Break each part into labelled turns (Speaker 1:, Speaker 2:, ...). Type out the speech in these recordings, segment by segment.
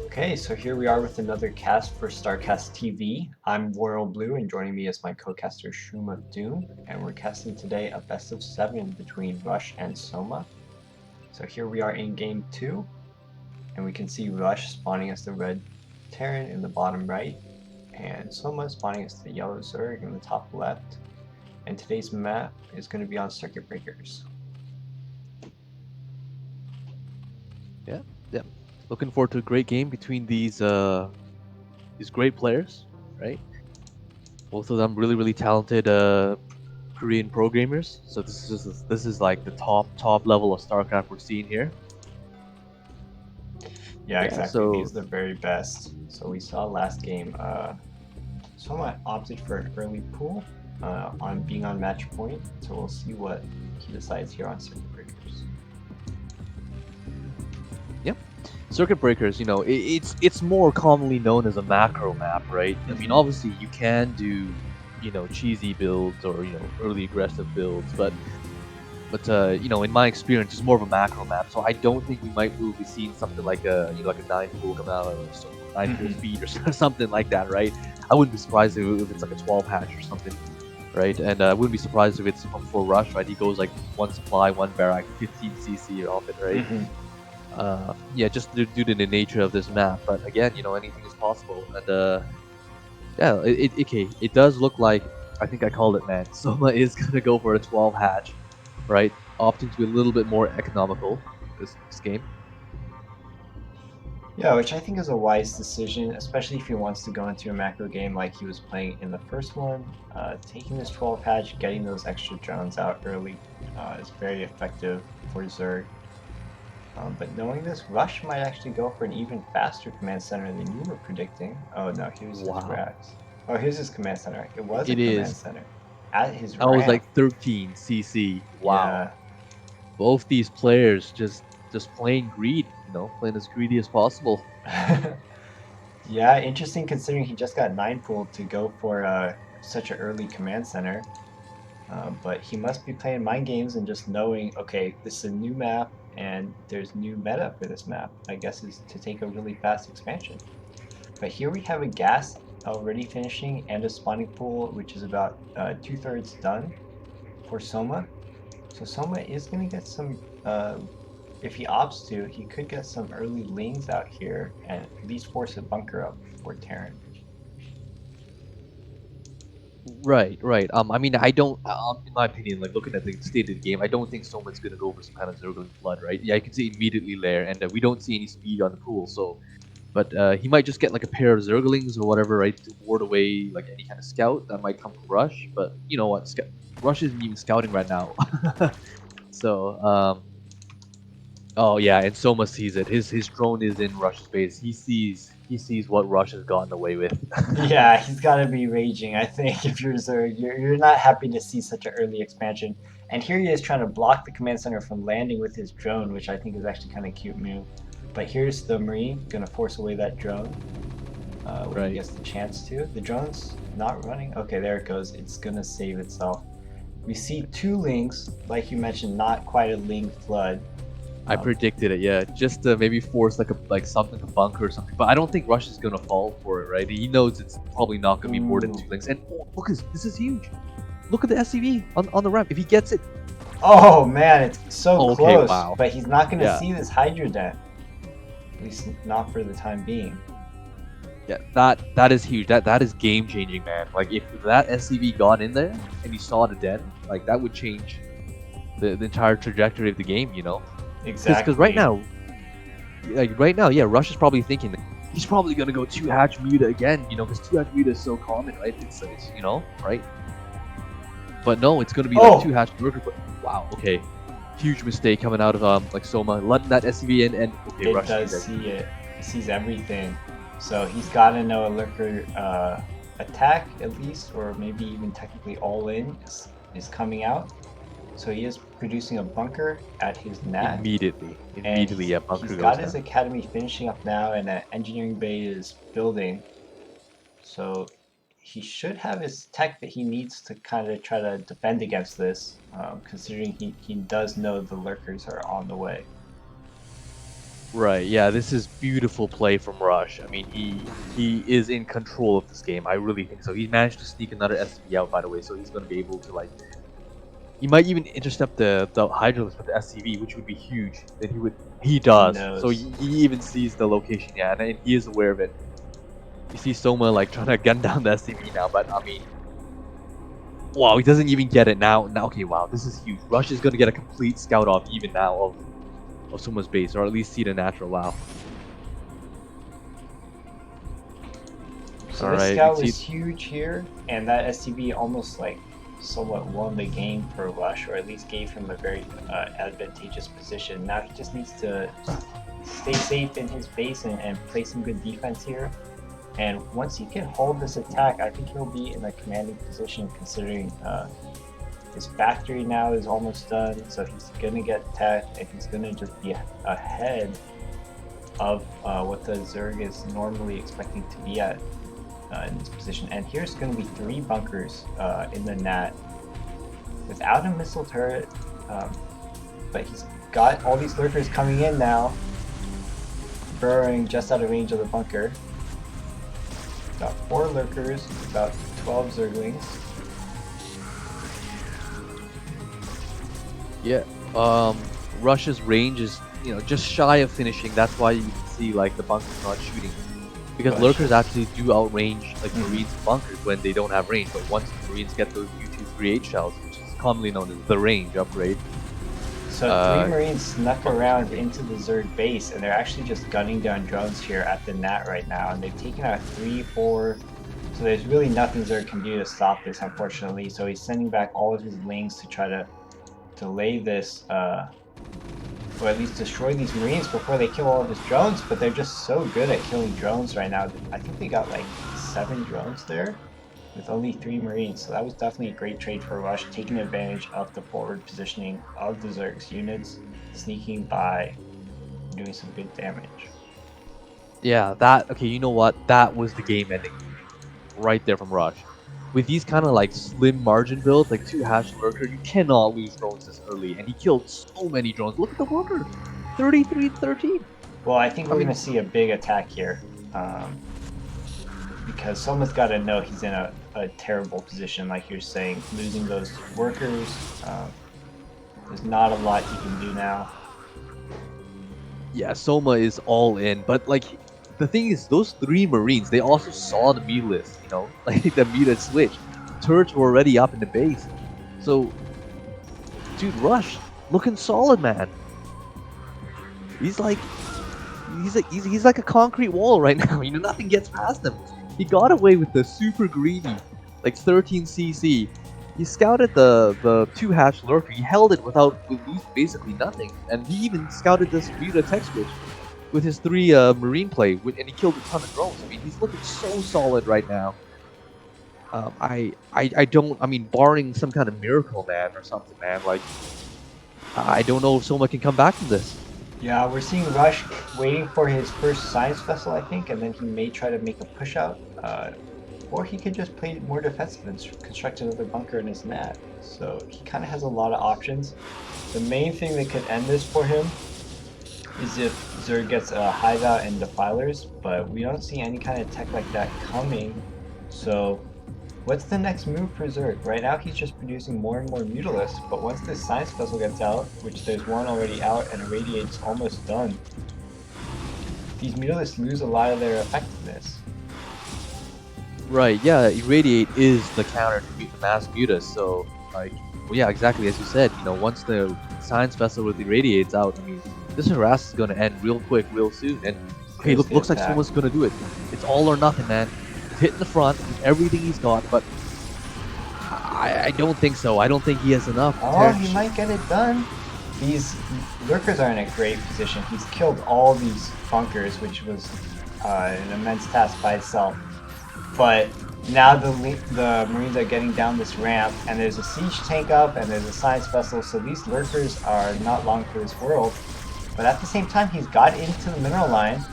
Speaker 1: Okay, so here we are with another cast for StarCastTV. I'm RoyalBlue, and joining me is my co-caster Shroom of Doom, and we're casting today a best of 7 between Rush and Soma. So here we are in game 2, and we can see Rush spawning as the red Terran in the bottom right, and Soma spawning as the yellow Zerg in the top left. And today's map is going to be on circuit breakers.
Speaker 2: Yeah. Looking forward to a great game between these great players, right? Both of them really talented Korean pro gamers. So this is like the top level of StarCraft we're seeing here.
Speaker 1: Yeah, exactly. These are the very best. So we saw last game, Soma opted for an early pool on being on match point. So we'll see what he decides here on circuit breakers.
Speaker 2: Yep. Circuit breakers, you know, it's more commonly known as a macro map, right? I mean, obviously you can do, you know, cheesy builds or, you know, early aggressive builds, but you know, in my experience, it's more of a macro map. So I don't think we might be seeing something like a, you know, like a 9 pool come out or 9 pool speed or something like that, right? I wouldn't be surprised if it's like a 12 hatch or something, right? And I wouldn't be surprised if it's for Rush, right? He goes like 1 supply, 1 barrack, 15 CC off it, right? Yeah, just due to the nature of this map. But again, you know, anything is possible. And yeah, it does look like, I think I called it, man. Soma is gonna go for a 12 hatch, right? Opting to be a little bit more economical this game.
Speaker 1: Yeah, which I think is a wise decision, especially if he wants to go into a macro game like he was playing in the first one. Taking this 12 hatch, getting those extra drones out early is very effective for Zerg. But knowing this, Rush might actually go for an even faster command center than you were predicting. Oh no, here's his racks. Oh, here's his command center. It was a command center. At his ramp.
Speaker 2: I was like 13 CC. Wow.
Speaker 1: Yeah.
Speaker 2: Both these players just playing greed, you know, playing as greedy as possible.
Speaker 1: Yeah, interesting considering he just got 9 pooled to go for such an early command center. But he must be playing mind games and just knowing, okay, this is a new map and there's new meta for this map. I guess is to take a really fast expansion. But here we have a gas already finishing and a spawning pool, which is about 2/3 done for Soma. So Soma is going to get some, if he opts to, he could get some early lanes out here and at least force a bunker up for Terran.
Speaker 2: Right. I mean, I don't, in my opinion, like looking at the state of the game, I don't think someone's gonna go for some kind of Zergling Flood, right? Yeah, I can see immediately there, and we don't see any speed on the pool, so. But he might just get like a pair of Zerglings or whatever, right, to ward away like any kind of scout that might come from Rush. But you know what, Rush isn't even scouting right now. So, oh yeah, and Soma sees it. His drone is in Rush's base. He sees what Rush has gotten away with.
Speaker 1: Yeah, he's got to be raging. I think if you're Zerg, you're not happy to see such an early expansion. And here he is trying to block the command center from landing with his drone, which I think is actually kind of cute move. But here's the Marine gonna force away that drone when he gets the chance to. The drone's not running. Okay, there it goes. It's gonna save itself. We see 2 lings, like you mentioned, not quite a ling flood.
Speaker 2: I predicted it, yeah. Just to maybe force like something to bunker or something. But I don't think Rush is gonna fall for it, right? He knows it's probably not gonna be more than 2 lings. And oh, look, this is huge. Look at the SCV on the ramp. If he gets it.
Speaker 1: Oh man, it's so close.
Speaker 2: Wow.
Speaker 1: But he's not gonna see this Hydra dent. At least not for the time being.
Speaker 2: Yeah, that is huge. That is game changing, man. Like if that SCV got in there and he saw the den, like that would change the entire trajectory of the game, you know?
Speaker 1: Exactly.
Speaker 2: Because right now, yeah, Rush is probably thinking he's probably gonna go 2 hatch Muta again, you know, because 2 hatch Muta is so common, right? It's you know, right? But no, it's gonna be like 2 hatch Lurker. But wow, okay. Huge mistake coming out of like Soma, letting that SCV in, and okay, Rush
Speaker 1: does see it. He sees everything, so he's got to know a Lurker attack at least, or maybe even technically all in is coming out. So he is producing a bunker at his nat.
Speaker 2: Immediately, yeah, bunker.
Speaker 1: He's got his academy finishing up now, and an engineering bay is building. So he should have his tech that he needs to kind of try to defend against this, considering he does know the lurkers are on the way.
Speaker 2: Right, yeah, this is beautiful play from Rush. I mean, he is in control of this game. I really think so. He managed to sneak another SCV out, by the way, so he's going to be able to, like, he might even intercept the Hydralisk with the SCV, which would be huge. Then he does. So he even sees the location, yeah, and he is aware of it. You see Soma, like, trying to gun down the SCV now, but, I mean, wow, he doesn't even get it now. Okay, wow, this is huge. Rush is going to get a complete scout off even now of Soma's base, or at least see the natural wow.
Speaker 1: So this scout was huge here, and that SCV almost like somewhat won the game for Rush, or at least gave him a very advantageous position. Now he just needs to stay safe in his base and play some good defense here. And once he can hold this attack, I think he'll be in a commanding position, considering his factory now is almost done, so he's gonna get tech, and he's gonna just be ahead of what the Zerg is normally expecting to be at in this position. And here's gonna be 3 bunkers in the Nat without a missile turret, but he's got all these lurkers coming in now, burrowing just out of range of the bunker. Got 4 lurkers, about 12 Zerglings.
Speaker 2: Yeah, Rush's range is, you know, just shy of finishing. That's why you can see, like, the bunker's not shooting. Because lurkers actually do outrange, like, Marines and bunkers when they don't have range. But once the Marines get those U-238 shells, which is commonly known as the range upgrade.
Speaker 1: So 3 Marines snuck around into the Zerg base, and they're actually just gunning down drones here at the Nat right now. And they've taken out 3, 4. So there's really nothing Zerg can do to stop this, unfortunately. So he's sending back all of his lings to try to delay this, or at least destroy these Marines before they kill all of his drones, but they're just so good at killing drones right now. I think they got like 7 drones there with only 3 Marines, so that was definitely a great trade for Rush, taking advantage of the forward positioning of the Zerg's units, sneaking by, doing some good damage.
Speaker 2: Yeah, okay, you know what? That was the game ending right there from Rush. With these kind of like slim margin builds, like 2 hash lurker, you cannot lose drones this early, and he killed so many drones. Look at the worker, 33-13.
Speaker 1: Well, I think we're going to see a big attack here, because Soma's got to know he's in a terrible position, like you're saying, losing those workers. There's not a lot he can do now.
Speaker 2: Yeah, Soma is all in, but like, the thing is, those 3 Marines, they also saw the meter list, you know, like the meter switch. Turrets were already up in the base. So, dude, Rush, looking solid, man. He's like a concrete wall right now. You know, nothing gets past him. He got away with the super greedy, like 13 CC. He scouted the 2 hash lurker. He held it with basically nothing, and he even scouted this Muta tech switch with his 3 Marine play, and he killed a ton of drones. I mean, he's looking so solid right now. I mean, barring some kind of miracle, man, or something, man, like, I don't know if Soma can come back from this.
Speaker 1: Yeah, we're seeing Rush waiting for his first science vessel, I think, and then he may try to make a push out, or he could just play more defensive and construct another bunker in his Nat. So he kind of has a lot of options. The main thing that could end this for him is if Zerg gets a hideout and defilers, but we don't see any kind of tech like that coming. So what's the next move for Zerg? Right now he's just producing more and more Mutalisks, but once this science vessel gets out, which there's one already out and Irradiate's almost done, these Mutalisks lose a lot of their effectiveness.
Speaker 2: Right, yeah, Irradiate is the counter to the mass Mutas, so, like, well, yeah, exactly as you said, you know, once the science vessel with Irradiate's out, I mean, this harass is going to end real quick, real soon, and, okay, looks like someone's going to do it. It's all or nothing, man. He's hitting the front with everything he's got, but I don't think so. I don't think he has enough.
Speaker 1: Oh, he might get it done. These lurkers are in a great position. He's killed all these bunkers, which was an immense task by itself. But now the Marines are getting down this ramp, and there's a siege tank up, and there's a science vessel, so these lurkers are not long for this world. But at the same time, he's got into the mineral line,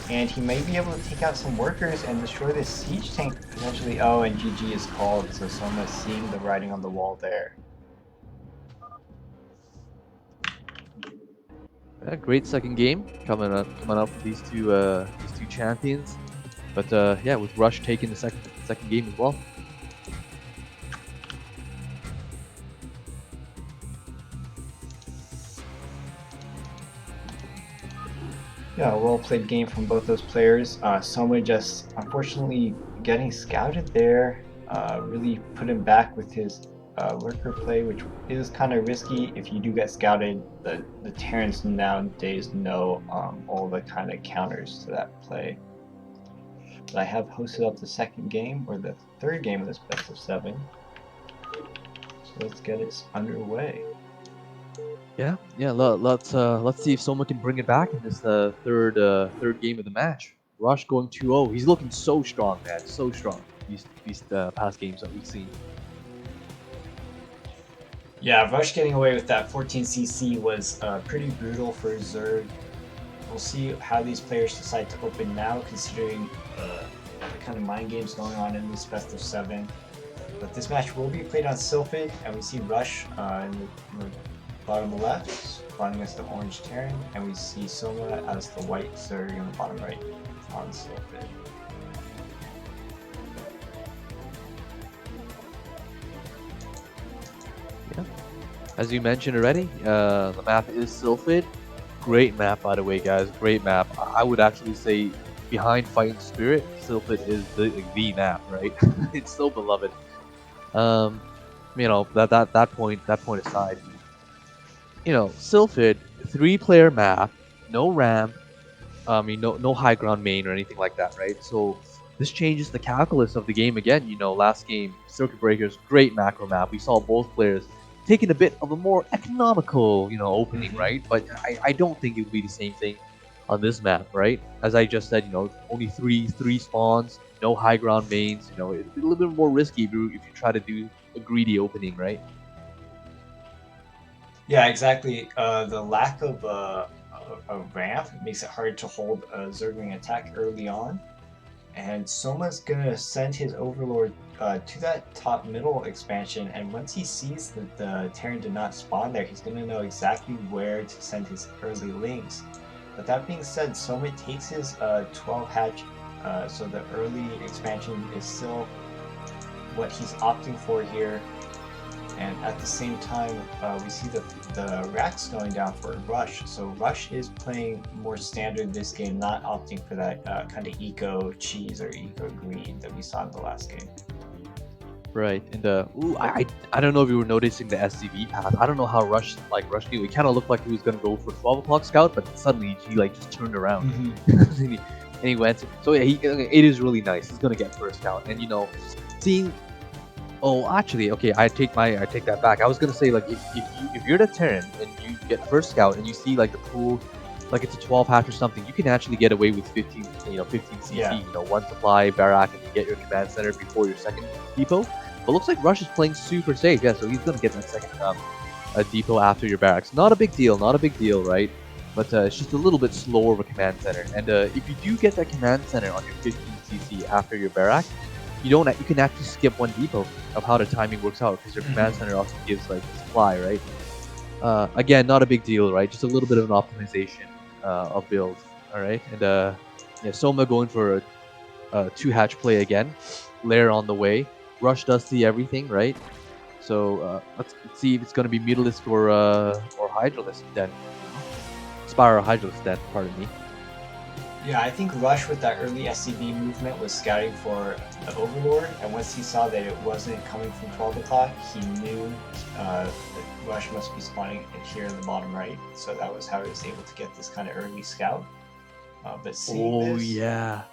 Speaker 1: And he may be able to take out some workers and destroy this siege tank potentially. Oh, and GG is called, so Soma seeing the writing on the wall there.
Speaker 2: Yeah, great second game coming up from these two champions. But yeah, with Rush taking the second game as well.
Speaker 1: Yeah, well played game from both those players. Soma just unfortunately getting scouted there really put him back with his lurker play, which is kind of risky. If you do get scouted, the Terrans nowadays know all the kind of counters to that play. But I have hosted up the second game, or the third game of this best of 7. So let's get it underway.
Speaker 2: Yeah. Let's see if Soma can bring it back in this third game of the match. Rush going 2-0. He's looking so strong, man. So strong. These past games that we've seen.
Speaker 1: Yeah, Rush getting away with that 14cc was pretty brutal for Zerg. We'll see how these players decide to open now, considering the kind of mind games going on in this best of 7. But this match will be played on Sylphid, and we see Rush in the bottom left, spawning as the orange Terran, and we see Soma as the white Zerg in the bottom right on Sylphid.
Speaker 2: Yeah. As you mentioned already, the map is Sylphid. Great map, by the way, guys. Great map. I would actually say behind Fighting Spirit, Sylphid is the map, right? It's so beloved. You know, that point aside, you know, Sylphid, 3-player map, no ramp, no high ground main or anything like that, right? So this changes the calculus of the game again. You know, last game, Circuit Breakers, great macro map. We saw both players taking a bit of a more economical, you know, opening, right? But I don't think it would be the same thing on this map, right? As I just said, you know, only three spawns, no high ground mains. You know, it's a little bit more risky if you try to do a greedy opening, right?
Speaker 1: Yeah, exactly. The lack of a ramp makes it hard to hold a Zergling attack early on. And Soma's gonna send his Overlord to that top middle expansion, and once he sees that the Terran did not spawn there, he's gonna know exactly where to send his early links. But that being said, Soma takes his 12 hatch, so the early expansion is still what he's opting for here. And at the same time, we see the racks going down for Rush. So Rush is playing more standard this game, not opting for that kind of eco cheese or eco green that we saw in the last game.
Speaker 2: Right, and I don't know if you were noticing the SCV path. I don't know how Rush knew. It kind of looked like he was gonna go for 12 o'clock scout, but suddenly he like just turned around and he went. So yeah, it is really nice. He's gonna get first scout, and you know, seeing. Oh, actually, okay, I take that back. I was gonna say like if you're the Terran and you get first scout and you see like the pool, like it's a 12 hatch or something, you can actually get away with 15 CC.
Speaker 1: Yeah.
Speaker 2: You know, one supply barrack and you get your command center before your second depot. But looks like Rush is playing super safe. Yeah, so he's gonna get that second depot after your barracks. Not a big deal, right? But it's just a little bit slower of a command center. And if you do get that command center on your 15 CC after your barrack, you can actually skip one depot of how the timing works out because your command center also gives like supply, right? Again, not a big deal, right? Just a little bit of an optimization of build, all right? And yeah, Soma going for a 2-hatch play again, layer on the way. Rush does see everything, right? So let's see if it's going to be Mutalisk or Hydralisk then. Spire or Hydralisk then, pardon me.
Speaker 1: Yeah, I think Rush with that early SCV movement was scouting for the Overlord, and once he saw that it wasn't coming from 12 o'clock, he knew that Rush must be spawning here in the bottom right, so that was how he was able to get this kind of early scout. But seeing this...
Speaker 2: yeah.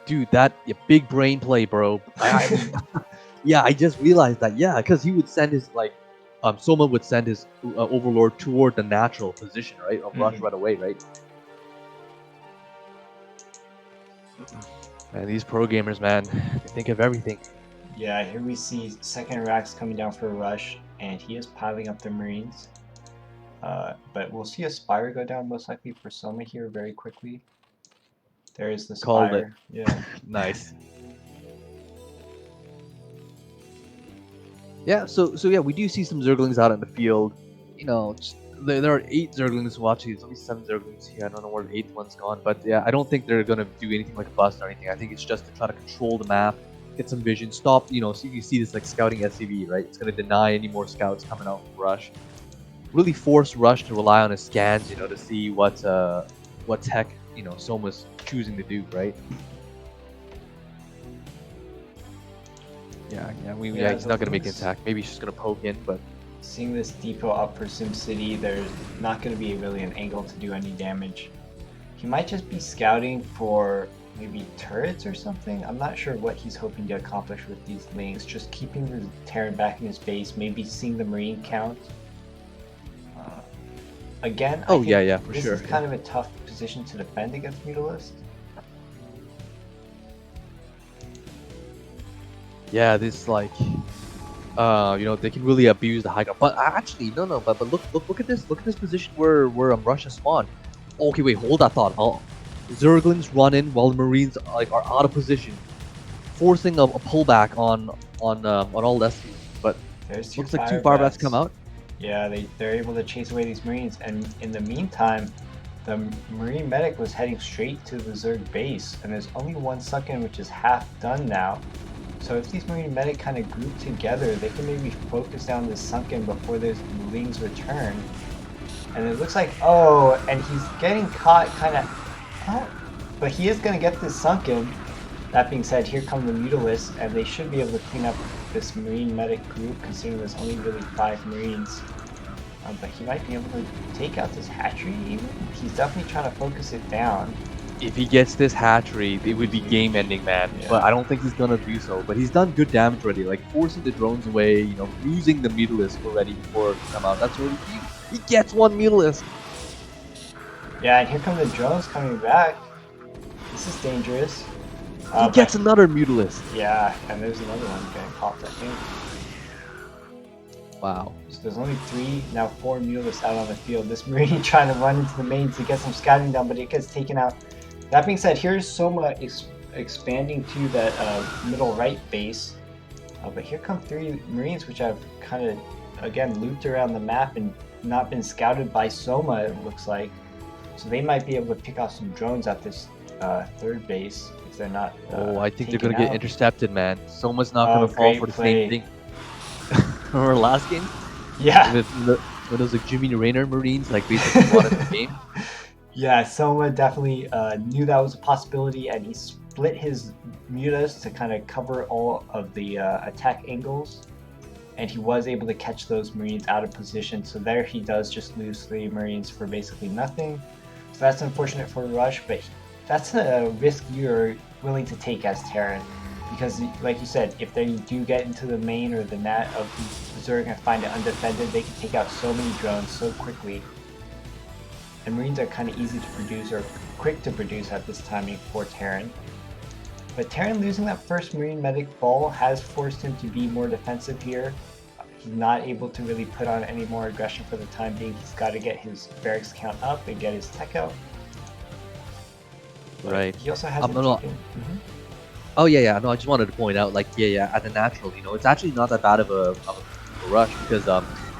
Speaker 2: Dude, that big brain play, bro. Yeah, I just realized that. Yeah, because he would send his Soma would send his Overlord toward the natural position, right, of Rush right away, right? And these pro gamers, man, they think of everything.
Speaker 1: Yeah, here we see second racks coming down for Rush, and he is piling up the Marines. But we'll see a Spire go down most likely for Soma here very quickly. There's the
Speaker 2: Called it.
Speaker 1: Spire. Yeah.
Speaker 2: Nice. Yeah, so yeah, we do see some Zerglings out in the field. You know, there are 8 Zerglings watching. There's only 7 Zerglings here. I don't know where the 8th one's gone, but yeah, I don't think they're gonna do anything like a bust or anything. I think it's just to try to control the map, get some vision, stop. You know, so you see this like scouting SCV, right? It's gonna deny any more scouts coming out from Rush. Really force Rush to rely on his scans, you know, to see what tech, you know, Soma's choosing to do, right? Yeah, he's not gonna make an attack. Maybe he's just gonna poke in, but
Speaker 1: seeing this depot up for SimCity, there's not gonna be really an angle to do any damage. He might just be scouting for maybe turrets or something. I'm not sure what he's hoping to accomplish with these links. Just keeping the Terran back in his base, maybe seeing the Marine count. Again, I think
Speaker 2: for
Speaker 1: this
Speaker 2: sure.
Speaker 1: is kind of a tough position to defend against Mutalist.
Speaker 2: Yeah, this like, you know, they can really abuse the high ground. But actually, no. But look at this. Look at this position where Russia spawned. Okay, wait, hold that thought. Zerglings run in while the Marines like are out of position, forcing a pullback on all rescues. But
Speaker 1: there's
Speaker 2: looks like 2 fire bats come out.
Speaker 1: Yeah, they're able to chase away these Marines, and in the meantime, the Marine medic was heading straight to the Zerg base, and there's only one sunken, which is half done now. So if these Marine medic kind of group together, they can maybe focus down this sunken before those Lings return. And it looks like, oh, and he's getting caught kind of, oh, but he is going to get this sunken. That being said, here come the Mutalists, and they should be able to clean up this Marine medic group, considering there's only really 5 Marines. But he might be able to take out this hatchery even. He's definitely trying to focus it down.
Speaker 2: If he gets this hatchery, it would be game-ending, man. Yeah. But I don't think he's gonna do so. But he's done good damage already, like forcing the drones away, you know, losing the Mutalist already before it come out. That's already huge. He gets 1 Mutalist.
Speaker 1: Yeah, and here come the drones coming back. This is dangerous.
Speaker 2: He gets another Mutalist.
Speaker 1: Yeah, and there's another one getting popped, I think.
Speaker 2: Wow.
Speaker 1: So there's only 3, now 4 Mutalists out on the field. This Marine trying to run into the main to get some scouting done, but it gets taken out. That being said, here's Soma expanding to that middle right base. But here come 3 Marines, which have kind of, again, looped around the map and not been scouted by Soma, it looks like. So they might be able to pick off some drones at this 3rd base if they're not
Speaker 2: I think they're going to get intercepted, man. Soma's not going to fall for the same thing. Remember last game?
Speaker 1: Yeah.
Speaker 2: When those like Jimmy Raynor Marines like basically won the game?
Speaker 1: Yeah, Soma definitely knew that was a possibility, and he split his mutas to kind of cover all of the attack angles, and he was able to catch those Marines out of position. So there he does just lose 3 Marines for basically nothing. So that's unfortunate for Rush, but that's a risk you're willing to take as Terran. Because, like you said, if they do get into the main or the net of the Zerg and find it undefended, they can take out so many drones so quickly. And Marines are kind of easy to produce, or quick to produce at this timing for Terran. But Terran losing that first Marine medic ball has forced him to be more defensive here. He's not able to really put on any more aggression for the time being. He's got to get his barracks count up and get his tech out.
Speaker 2: Right.
Speaker 1: He also has
Speaker 2: Oh yeah. No, I just wanted to point out, like, at the natural, you know, it's actually not that bad of a rush because,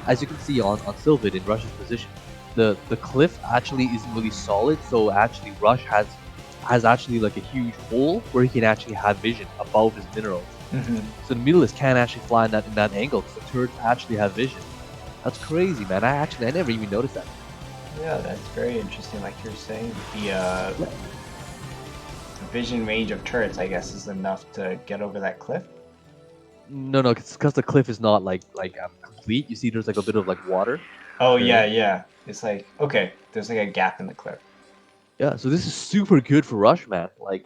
Speaker 2: as you can see on Sylvid in Rush's position, the cliff actually isn't really solid. So actually, Rush has actually like a huge hole where he can actually have vision above his minerals. So the Mutalist can't actually fly in that angle because the turrets actually have vision. That's crazy, man. I never even noticed that.
Speaker 1: Yeah, that's very interesting. Like you're saying, the vision range of turrets, I guess, is enough to get over that cliff.
Speaker 2: No, because the cliff is not like complete. You see, there's like a bit of like water.
Speaker 1: Oh yeah. It's like, okay, there's like a gap in the cliff.
Speaker 2: Yeah, so this is super good for Rush, man. Like,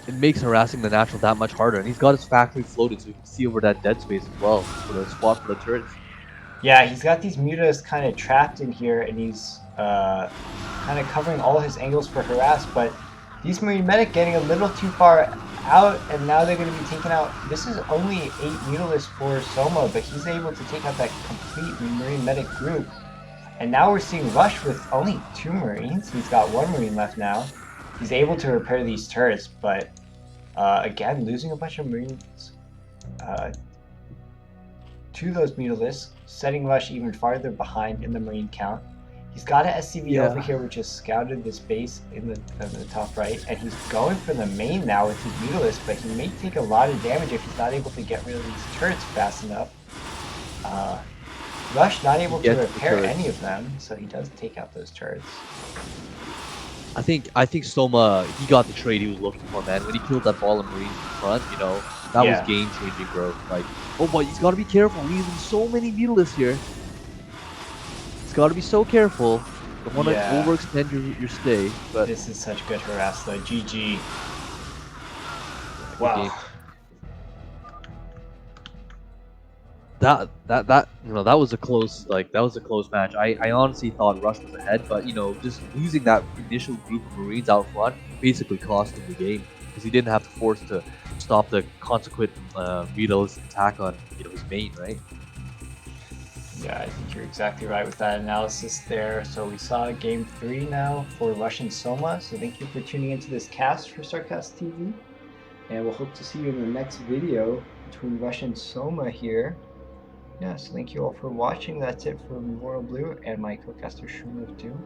Speaker 2: it makes harassing the natural that much harder, and he's got his factory floated, so you can see over that dead space as well for the spot for the turrets.
Speaker 1: Yeah, he's got these mutas kind of trapped in here, and he's kind of covering all his angles for harass, but these Marine medic getting a little too far out, and now they're going to be taken out. This is only 8 mutalists for Soma, but he's able to take out that complete Marine medic group. And now we're seeing Rush with only 2 Marines. He's got 1 Marine left now. he's able to repair these turrets, but again, losing a bunch of Marines to those Mutalisks, setting Rush even farther behind in the Marine count. He's got an SCV over here, which has scouted this base in the top right, and he's going for the main now with his Mutalisk, but he may take a lot of damage if he's not able to get rid of these turrets fast enough. Rush not able to repair any of them, so he does take out those turrets.
Speaker 2: I think Soma, he got the trade he was looking for, man. When he killed that ball of Marines in front, you know, that was game-changing growth. Like, oh boy, he's got to be careful. He's using so many Mutalisks here. He's got to be so careful. Don't want to overextend your stay. But
Speaker 1: this is such good harass, though. GG. Wow.
Speaker 2: That you know, that was a close match. I honestly thought Rush was ahead, but you know, just losing that initial group of Marines out front basically cost him the game because he didn't have to force to stop the consequent Vito's attack on, you know, his main, right?
Speaker 1: Yeah, I think you're exactly right with that analysis there. So we saw game 3 now for Rush and Soma. So thank you for tuning into this cast for StarCastTV, and we'll hope to see you in the next video between Rush and Soma here. Yeah, so thank you all for watching. That's it for RoyalBlue and my co-caster Shroom of Doom.